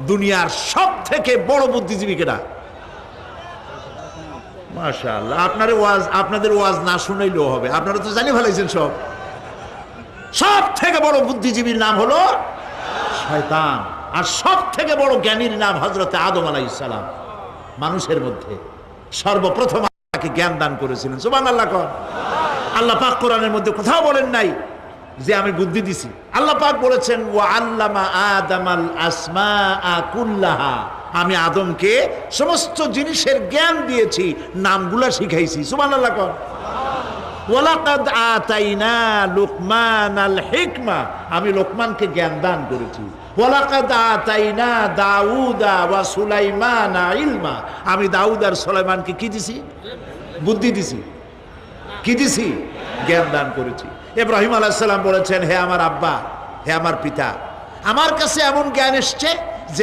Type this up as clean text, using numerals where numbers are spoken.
দুনিয়ার সব থেকে বড় বুদ্ধিজীবী কেডা? মাশাআল্লাহ, আপনাদের ওয়াজ না শুনাইলেও হবে, আপনারা তো জানি ফেলাইছেন সব। সব থেকে বড় বুদ্ধিজীবীর নাম হলো শয়তান, আর সব থেকে বড় জ্ঞানীর নাম হযরত আদম আলাইহিস সালাম। মানুষের মধ্যে সর্বপ্রথম আল্লাহকে জ্ঞান দান করেছিলেন। সুবহানাল্লাহ। আল্লাহ পাক কোরআনের মধ্যে কোথাও বলেন নাই যে আমি বুদ্ধি দিছি। আল্লাহ পাক বলেছেন ওয়া আল্লামা আদামাল আসমাআ কুল্লাহা, আমি আদমকে সমস্ত জিনিসের জ্ঞান দিয়েছি, নামগুলা শিখাইছি। সুবহানাল্লাহ। ওয়ালাকাদ আতাইনা লুকমানাল হিকমা, আমি লোকমানকে জ্ঞান দান করেছি। ওয়ালাকাদ আতাইনা দাউদা ওয়া সুলাইমানা ইলমা, আমি দাউদ আর সুলাইমানকে কি দিছি? বুদ্ধি দিছি। কি দিছি? জ্ঞান দান করেছি। ইব্রাহিম আলাইহিস সালাম বলেছেন, হে আমার আব্বা, হে আমার পিতা, আমার কাছে এমন জ্ঞান এসছে